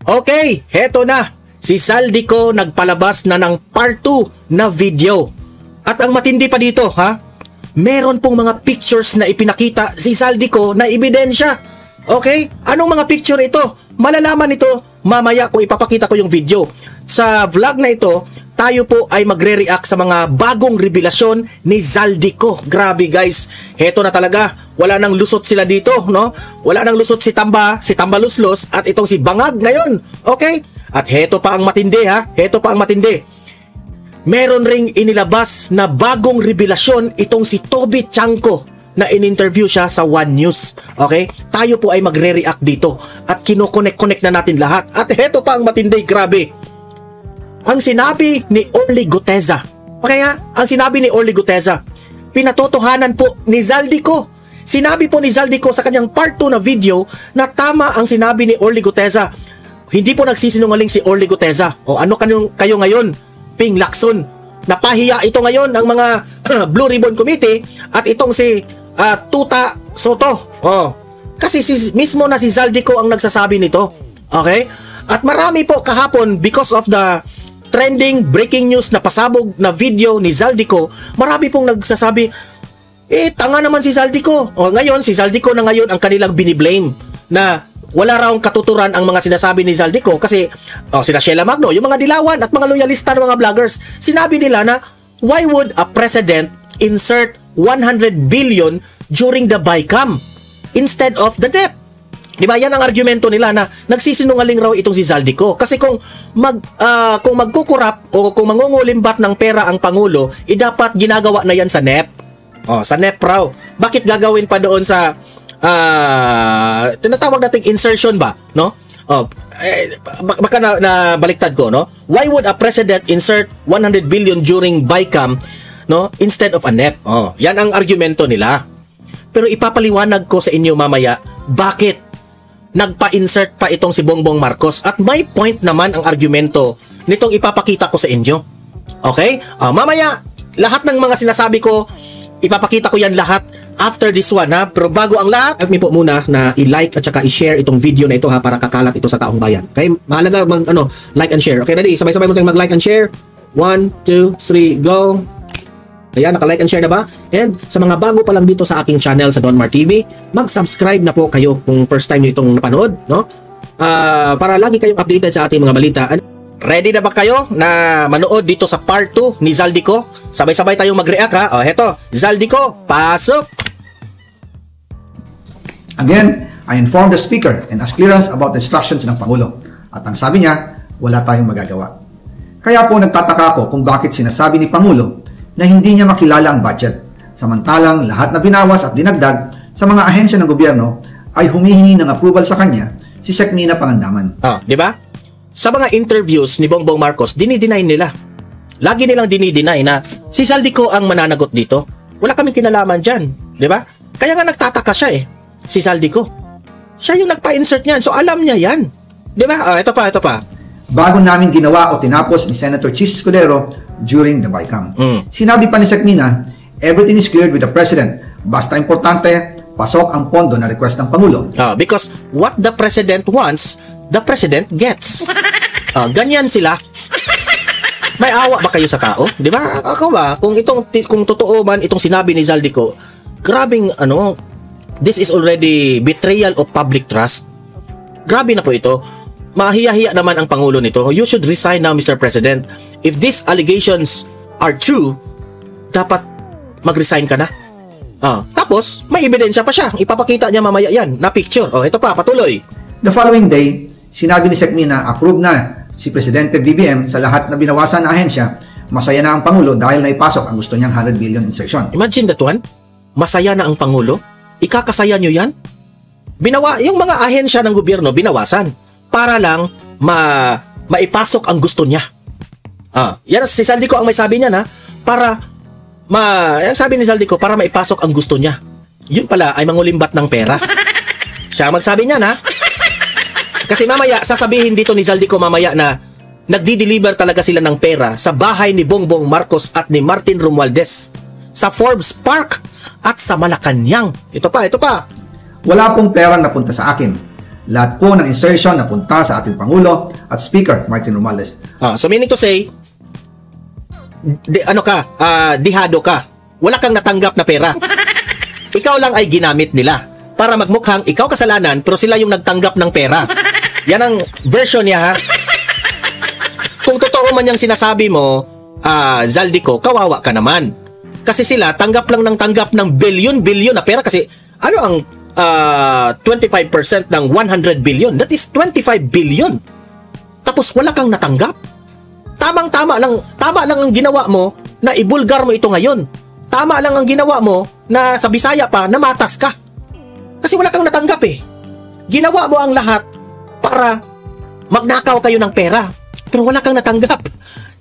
Okay, heto na. Si Zaldico nagpalabas na ng part 2 na video. At ang matindi pa dito, ha? Meron pong mga pictures na ipinakita si Zaldico na ebidensya. Okay? Anong mga picture ito? Malalaman ito mamaya kung ipapakita ko yung video. Sa vlog na ito, tayo po ay magre-react sa mga bagong revelasyon ni Zaldico. Grabe guys, heto na talaga. Wala nang lusot sila dito, no? Wala nang lusot si Tambaluslos at itong si Bangag ngayon. Okay? At heto pa ang matindi, ha? Heto pa ang matindi. Meron ring inilabas na bagong revelasyon itong si Toby Chanko na in-interview siya sa One News. Okay? Tayo po ay magre-react dito at kinokonek-connect na natin lahat. At heto pa ang matindi, grabe. Ang sinabi ni Orly Guteza. Okay ha? Ang sinabi ni Orly Guteza, pinatotohanan po ni Zaldico. Sinabi po ni Zaldico sa kanyang part 2 na video na tama ang sinabi ni Orly Guteza. Hindi po nagsisinungaling si Orly Guteza. O ano kayo ngayon? Ping Lacson. Napahiya ito ngayon ng mga Blue Ribbon Committee at itong si Tuta Soto. Kasi mismo na si Zaldico ang nagsasabi nito. Okay? At marami po kahapon because of the trending breaking news na pasabog na video ni Zaldico, marami pong nagsasabi, tanga naman si Zaldico. Ngayon, si Zaldico na ngayon ang kanilang biniblame na wala raw katuturan ang mga sinasabi ni Zaldico kasi sila Sheila Magno, yung mga dilawan at mga loyalista ng mga vloggers, sinabi nila na why would a president insert 100 billion during the BICAM instead of the DEP? Diba? Yan ang argumento nila na nagsisinungaling raw itong si Zaldico. Kasi kung magkukurap o kung mangungulimbat ng pera ang Pangulo, dapat ginagawa na yan sa NEP. Sa NEP raw. Bakit gagawin pa doon sa tinatawag nating insertion ba? No? Baka na baliktad ko, no? Why would a president insert 100 billion during BICAM, no, instead of a NEP? Yan ang argumento nila. Pero ipapaliwanag ko sa inyo mamaya bakit nagpa-insert pa itong si Bongbong Marcos at may point naman ang argumento nitong ipapakita ko sa inyo. Okay? Mamaya, lahat ng mga sinasabi ko, ipapakita ko yan lahat after this one, ha? Pero bago ang lahat, help me po muna na i-like at saka i-share itong video na ito, ha, para kakalat ito sa taong bayan. Okay? Mahalaga like and share. Okay, ready? Sabay-sabay mo tayong mag-like and share. 1, 2, 3, go! Ayan, naka-like and share na ba? And sa mga bago pa lang dito sa aking channel sa Donmar TV, mag-subscribe na po kayo kung first time nyo itong napanood, no? Para lagi kayong updated sa ating mga balita. Ready na ba kayo na manood dito sa part 2 ni Zaldico? Sabay-sabay tayong mag-react, ha? Heto, Zaldico, pasok! Again, I informed the speaker and asked clearance about the instructions ng Pangulo. At ang sabi niya, wala tayong magagawa. Kaya po nagtataka ako kung bakit sinasabi ni Pangulo na hindi niya makilala ang budget. Samantalang lahat na binawas at dinagdag sa mga ahensya ng gobyerno ay humihingi ng approval sa kanya si Sec Mina Pangandaman. Di ba? Sa mga interviews ni Bongbong Marcos, dinideny nila. Lagi nilang dinideny na si Zaldico ang mananagot dito. Wala kaming kinalaman dyan. Di ba? Kaya nga nagtataka siya si Zaldico. Siya yung nagpa-insert niyan. So alam niya yan. Di ba? Ito pa. Bago namin ginawa o tinapos ni Senator Chis Escudero during the BICAM. Sinabi pa ni Sec Mina, everything is cleared with the President. Basta importante, pasok ang pondo na request ng Pangulo. Because what the President wants, the President gets. Ganyan sila. May awa ba kayo sa tao? Di ba? Ako ba? Kung totoo man itong sinabi ni Zaldico, grabing this is already betrayal of public trust. Grabe na po ito. Mahiya-hiya naman ang Pangulo nito. You should resign now, Mr. President. If these allegations are true, dapat mag-resign ka na. Tapos, may ebidensya pa siya. Ipapakita niya mamaya yan, na picture. Ito pa, patuloy. The following day, sinabi ni Sec Mina, approve na si Presidente BBM sa lahat na binawasan na ahensya. Masaya na ang Pangulo dahil naipasok ang gusto niyang 100 billion insertion. Imagine that one. Masaya na ang Pangulo. Ikakasaya nyo yan? Yung mga ahensya ng gobyerno, binawasan para lang maipasok ang gusto niya. Yan si Zaldico ang may sabi niya na para sabi ni Zaldico para maipasok ang gusto niya. Yun pala ay mangulimbat ng pera. Siya magsabi niya na. Kasi mamaya sasabihin dito ni Zaldico mamaya na nagdi-deliver talaga sila ng pera sa bahay ni Bongbong Marcos at ni Martin Romualdez, sa Forbes Park at sa Malacanang. Ito pa. Wala pong pera napunta sa akin. Lahat po ng insertion na punta sa ating Pangulo at Speaker Martin Romualdez. So meaning to say, dihado ka. Wala kang natanggap na pera. Ikaw lang ay ginamit nila para magmukhang ikaw kasalanan pero sila yung nagtanggap ng pera. Yan ang version niya, ha? Kung totoo man yung sinasabi mo, Zaldico, kawawa ka naman. Kasi sila tanggap lang ng billion na pera kasi ano ang 25% ng 100 billion? That is 25 billion. Tapos wala kang natanggap. Tama lang ang ginawa mo na ibulgar mo ito ngayon. Tama lang ang ginawa mo na sa Bisaya pa na matas ka. Kasi wala kang natanggap eh. Ginawa mo ang lahat para magnakaw kayo ng pera. Pero wala kang natanggap.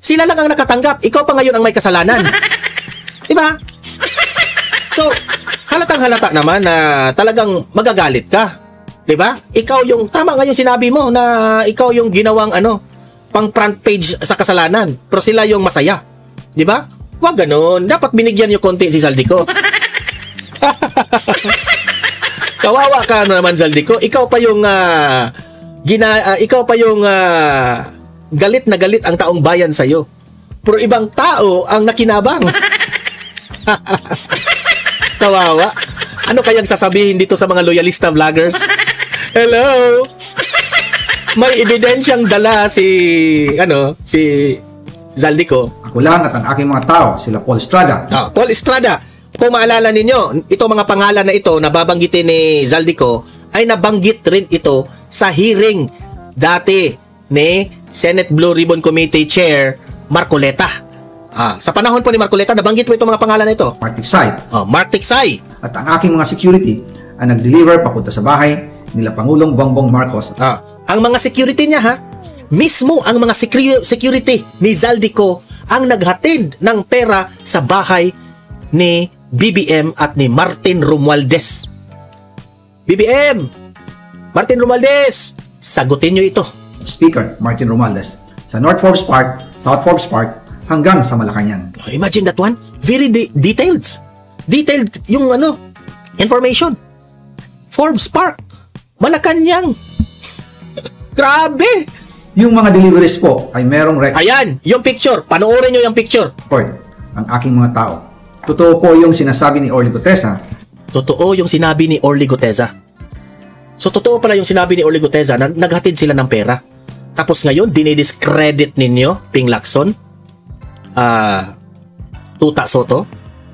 Sila lang ang nakatanggap. Ikaw pa ngayon ang may kasalanan. Diba? So, halatang-halata naman na talagang magagalit ka. 'Di ba? Ikaw yung tama nga yung sinabi mo na ikaw yung ginawang pang front page sa kasalanan, pero sila yung masaya. 'Di ba? Wag ganoon. Dapat binigyan niyo konti si Zaldico. Kawawa ka naman, Zaldico. Ikaw pa yung galit na galit ang taong bayan sa iyo. Pero ibang tao ang nakinabang. Kawawa. Ano kayang sasabihin dito sa mga loyalista vloggers? Hello? May ebidensyang dala si Zaldico. Ako lang at ang aking mga tao, sila Paul Estrada. Paul Estrada. Kung maalala ninyo, itong mga pangalan na ito na babanggitin ni Zaldico ay nabanggit rin ito sa hearing dati ni Senate Blue Ribbon Committee Chair Marcoleta. Sa panahon po ni Marcoleta, nabanggit mo itong mga pangalan na ito. Mark Tiksay. Mark Tiksay. At ang aking mga security ay nag-deliver papunta sa bahay nila Pangulong Bongbong Marcos. Ang mga security niya, mismo ang mga security ni Zaldico ang naghatid ng pera sa bahay ni BBM at ni Martin Romualdez. BBM! Martin Romualdez! Sagutin nyo ito. Speaker Martin Romualdez sa North Forbes Park, South Forbes Park, hanggang sa Malacanang. Imagine that one. Very detailed. Detailed yung information. Forbes Park, Malacanang. Grabe! Yung mga deliveries po ay merong record. Ayan, yung picture. Panoorin nyo yung picture. Ang aking mga tao. Totoo po yung sinasabi ni Orly Gutesa. Totoo yung sinabi ni Orly Gutesa. So, totoo pala yung sinabi ni Orly Gutesa na naghatid sila ng pera. Tapos ngayon, dinidiscredit ninyo, Ping Lacson, Tuta Soto.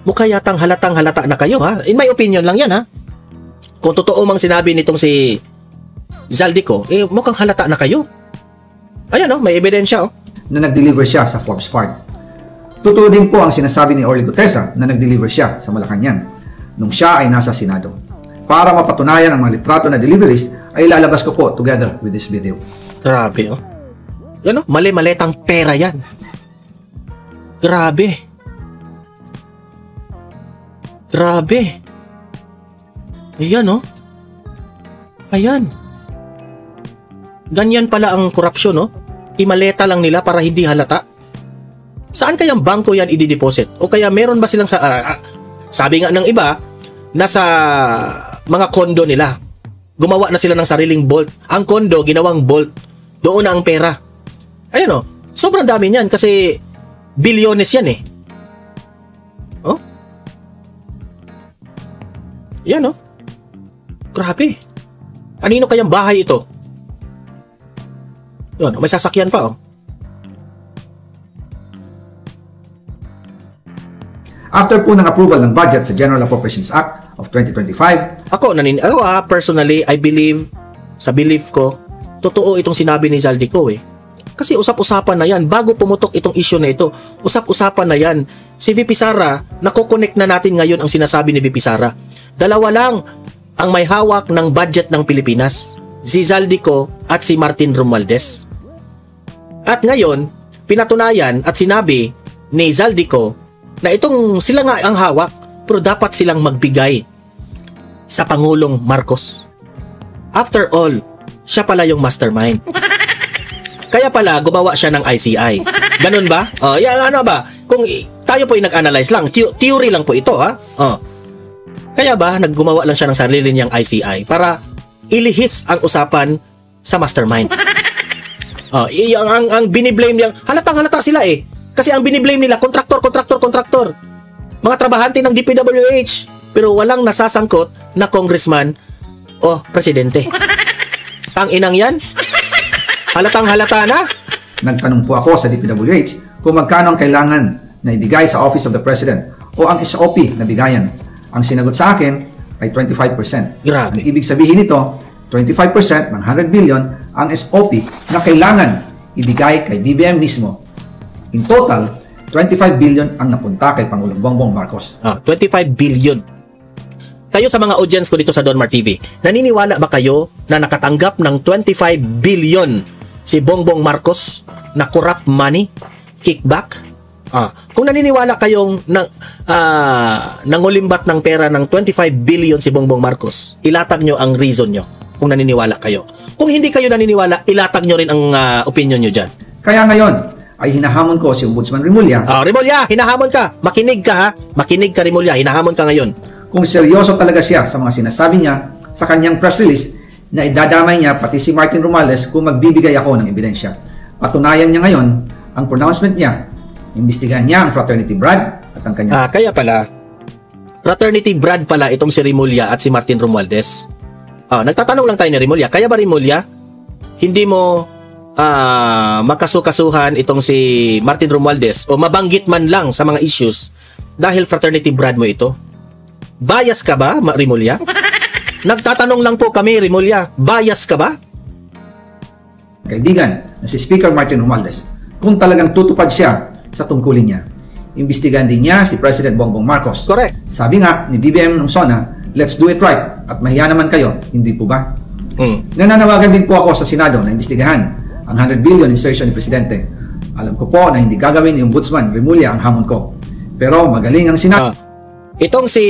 Mukha yatang halatang-halata na kayo, ha? In my opinion lang yan, ha? Kung totoo mang sinabi nitong si Zaldico, mukhang halata na kayo. Ayan, may ebidensya, na nag-deliver siya sa Forbes Park. Totoo din po ang sinasabi ni Orly Gutesa na nag-deliver siya sa Malacanang nung siya ay nasa Senado. Para mapatunayan ang mga litrato na deliveries, ay lalabas ko po together with this video. Grabe, Yan, mali-maletang pera yan. Grabe. Ayan, Ayan. Ganyan pala ang korupsyon, Imaleta lang nila para hindi halata. Saan kayang bangko yan i-deposit? O kaya meron ba silang sabi nga ng iba, nasa mga kondo nila. Gumawa na sila ng sariling vault. Ang kondo, ginawang vault. Doon na ang pera. Ayan, sobrang dami niyan kasi bilyones yan, Yan, Grabe. Kanino kayang bahay ito? Yun, may sasakyan pa, After po ng approval ng budget sa General Appropriations Act of 2025, personally, I believe, sa belief ko, totoo itong sinabi ni Zaldico, Kasi usap-usapan na yan. Bago pumutok itong issue na ito, usap-usapan na yan. Si VP Sara, nakokonek na natin ngayon ang sinasabi ni VP Sara. Dalawa lang ang may hawak ng budget ng Pilipinas. Si Zaldico at si Martin Romualdez. At ngayon, pinatunayan at sinabi ni Zaldico na itong sila nga ang hawak pero dapat silang magbigay sa Pangulong Marcos. After all, siya pala yung mastermind. Kaya pala gumawa siya ng ICI. Ganun ba? Kung tayo po ay nag-analyze lang, theory lang po ito, Kaya ba naggumawa lang siya ng sarili niyang ICI para ilihis ang usapan sa mastermind. Ang biniblame niya, halatang-halata sila eh. Kasi ang biniblame nila, kontraktor. Mga trabahante ng DPWH. Pero walang nasasangkot na congressman o presidente. Tang-inang yan? Halatang-halata na? Nagtanong po ako sa DPWH kung magkano ang kailangan na ibigay sa Office of the President o ang SOP na bigayan. Ang sinagot sa akin ay 25%. Grabe. Ang ibig sabihin nito, 25% ng 100 billion ang SOP na kailangan ibigay kay BBM mismo. In total, 25 billion ang napunta kay Pangulong Bongbong Marcos. 25 billion. Kayo sa mga audience ko dito sa Donmar TV, naniniwala ba kayo na nakatanggap ng 25 billion si Bongbong Marcos na corrupt money, kickback? Kung naniniwala kayong nangulimbat ng pera ng 25 billion si Bongbong Marcos, ilatag nyo ang reason nyo kung naniniwala kayo. Kung hindi kayo naniniwala, ilatag nyo rin ang opinion nyo dyan. Kaya ngayon, ay hinahamon ko si Ombudsman Remulla. Remulla, hinahamon ka. Makinig ka ha. Makinig ka, Remulla. Hinahamon ka ngayon. Kung seryoso talaga siya sa mga sinasabi niya sa kanyang press release na idadamay niya pati si Martin Romualdez kung magbibigay ako ng ebidensya. Patunayan niya ngayon ang pronouncement niya. Imbestigahan niya ang fraternity Brad at ang kanyang... Kaya pala, fraternity Brad pala itong si Remulla at si Martin Romualdez. Nagtatanong lang tayo ni Remulla. Kaya ba Remulla, hindi mo makasukasuhan itong si Martin Romualdez o mabanggit man lang sa mga issues dahil fraternity Brad mo ito? Bias ka ba, Remulla? Nagtatanong lang po kami, Remulla. Bias ka ba? Kaibigan na si Speaker Martin Romualdez kung talagang tutupad siya sa tungkulin niya. Imbestigahan din niya si President Bongbong Marcos. Correct. Sabi nga ni BBM nung SONA, let's do it right. At mahiya naman kayo, hindi po ba? Nananawagan din po ako sa Senado na imbestigahan ang 100 billion insertion ni Presidente. Alam ko po na hindi gagawin ni Ombudsman Remulla ang hamon ko. Pero magaling ang Senado. Itong si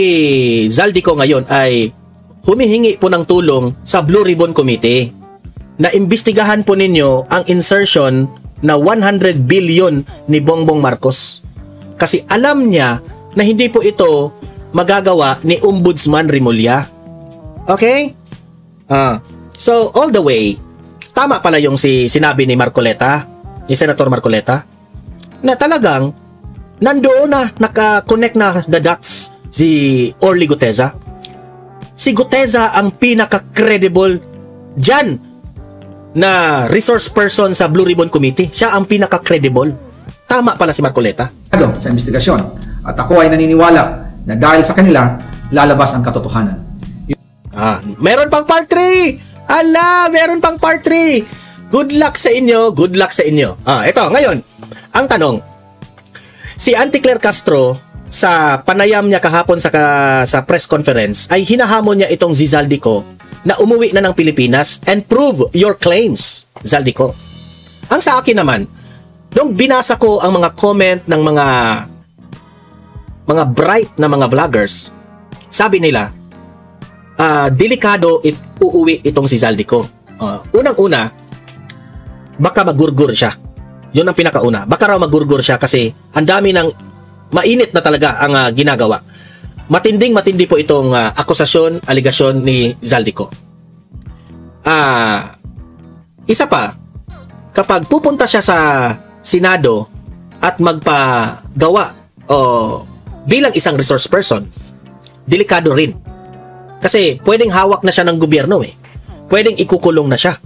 Zaldico ngayon ay humihingi po ng tulong sa Blue Ribbon Committee na imbestigahan po ninyo ang insertion na 100 billion ni Bongbong Marcos. Kasi alam niya na hindi po ito magagawa ni Ombudsman Remulla. Okay? So, all the way, tama pala yung sinabi ni Marcoleta, ni Senator Marcoleta, na talagang nandoon na, naka-connect na the dots si Orly Guteza. Si Guteza ang pinaka-credible dyan na resource person sa Blue Ribbon Committee. Siya ang pinaka-credible. Tama pala si Marcoleta. Sa investigasyon. At ako ay naniniwala na dahil sa kanila, lalabas ang katotohanan. Meron pang part 3! Meron pang part 3! Good luck sa inyo, good luck sa inyo. Ito, ngayon, ang tanong, si Auntie Claire Castro, sa panayam niya kahapon sa press conference, ay hinahamon niya itong si Zaldico na umuwi na ng Pilipinas and prove your claims, Zaldico. Ang sa akin naman, nung binasa ko ang mga comment ng mga bright na mga vloggers, sabi nila, delikado if uuwi itong si Zaldico. Unang-una, baka magurgur siya. Yun ang pinakauna. Baka raw magurgur siya kasi ang dami ng mainit na talaga ang ginagawa. Matinding-matindi po itong akusasyon, aligasyon ni Zaldico. Isa pa, kapag pupunta siya sa Senado at magpagawa bilang isang resource person, delikado rin. Kasi pwedeng hawak na siya ng gobyerno Pwedeng ikukulong na siya.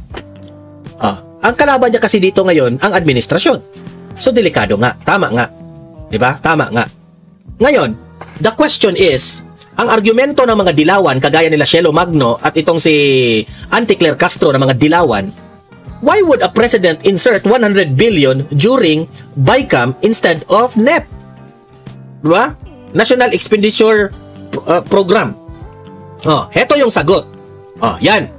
Ang kalaban niya kasi dito ngayon, ang administrasyon. So delikado nga. Tama nga. Diba? Tama nga. Ngayon, the question is, ang argumento ng mga dilawan, kagaya nila Shelo Magno at itong si Auntie Claire Castro ng mga dilawan, why would a president insert 100 billion during BICAM instead of NEP? Diba? National Expenditure Program. Heto yung sagot. Yan.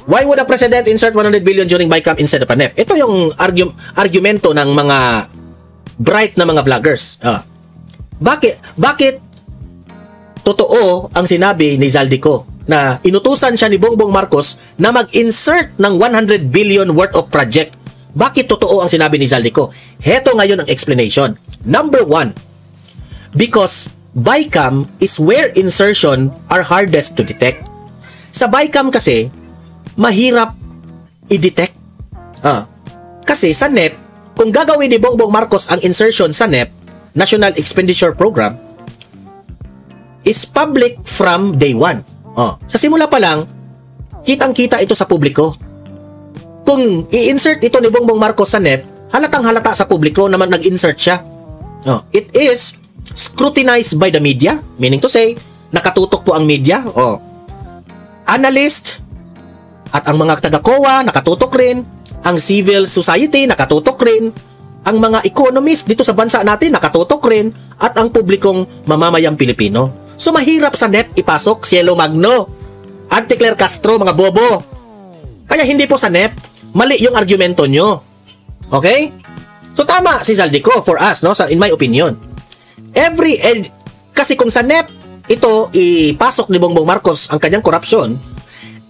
Why would a president insert 100 billion during BICAM instead of a NEP? Ito yung argumento ng mga bright na mga vloggers. Bakit totoo ang sinabi ni Zaldico na inutusan siya ni Bongbong Marcos na mag-insert ng 100 billion worth of project? Bakit totoo ang sinabi ni Zaldico? Heto ngayon ang explanation. Number 1, because BICAM is where insertion are hardest to detect. Sa BICAM kasi, mahirap i-detect. Kasi sa NEP, kung gagawin ni Bongbong Marcos ang insertion sa NEP, National Expenditure Program, is public from day one. Sa simula pa lang, kitang-kita ito sa publiko. Kung i-insert ito ni Bongbong Marcos sa NEP, halatang halata sa publiko naman nag-insert siya. It is scrutinized by the media, meaning to say, nakatutok po ang media. Analyst at ang mga taga-COA nakatutok rin, ang civil society nakatutok rin, ang mga economist dito sa bansa natin nakatutok rin, at ang publikong mamamayang Pilipino. So mahirap sa NEP ipasok Cielo Magno, Anticlair Castro, mga bobo. Kaya hindi po sa NEP, mali yung argumento nyo. Okay? So tama si Zaldico for us, no? In my opinion. Kasi kung sa NEP ito ipasok ni Bongbong Marcos ang kanyang korupsyon,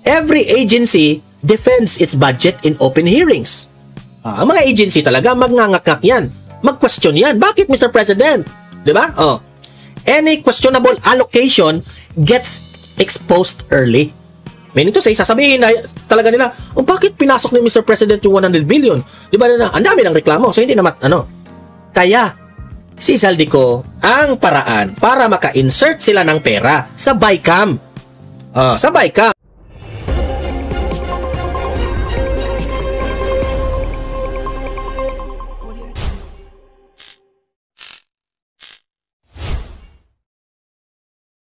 every agency defends its budget in open hearings. Ang mga agency talaga magngangakak yan, mag-question yan. Bakit, Mr. President? Diba? Any questionable allocation gets exposed early. Meaning to say, sasabihin na talaga nila, bakit pinasok ni Mr. President yung 100 billion? Diba na, ang dami ng reklamo, so hindi naman, Kaya, si Zaldico, ang paraan para maka-insert sila ng pera sa BICAM. Sa BICAM.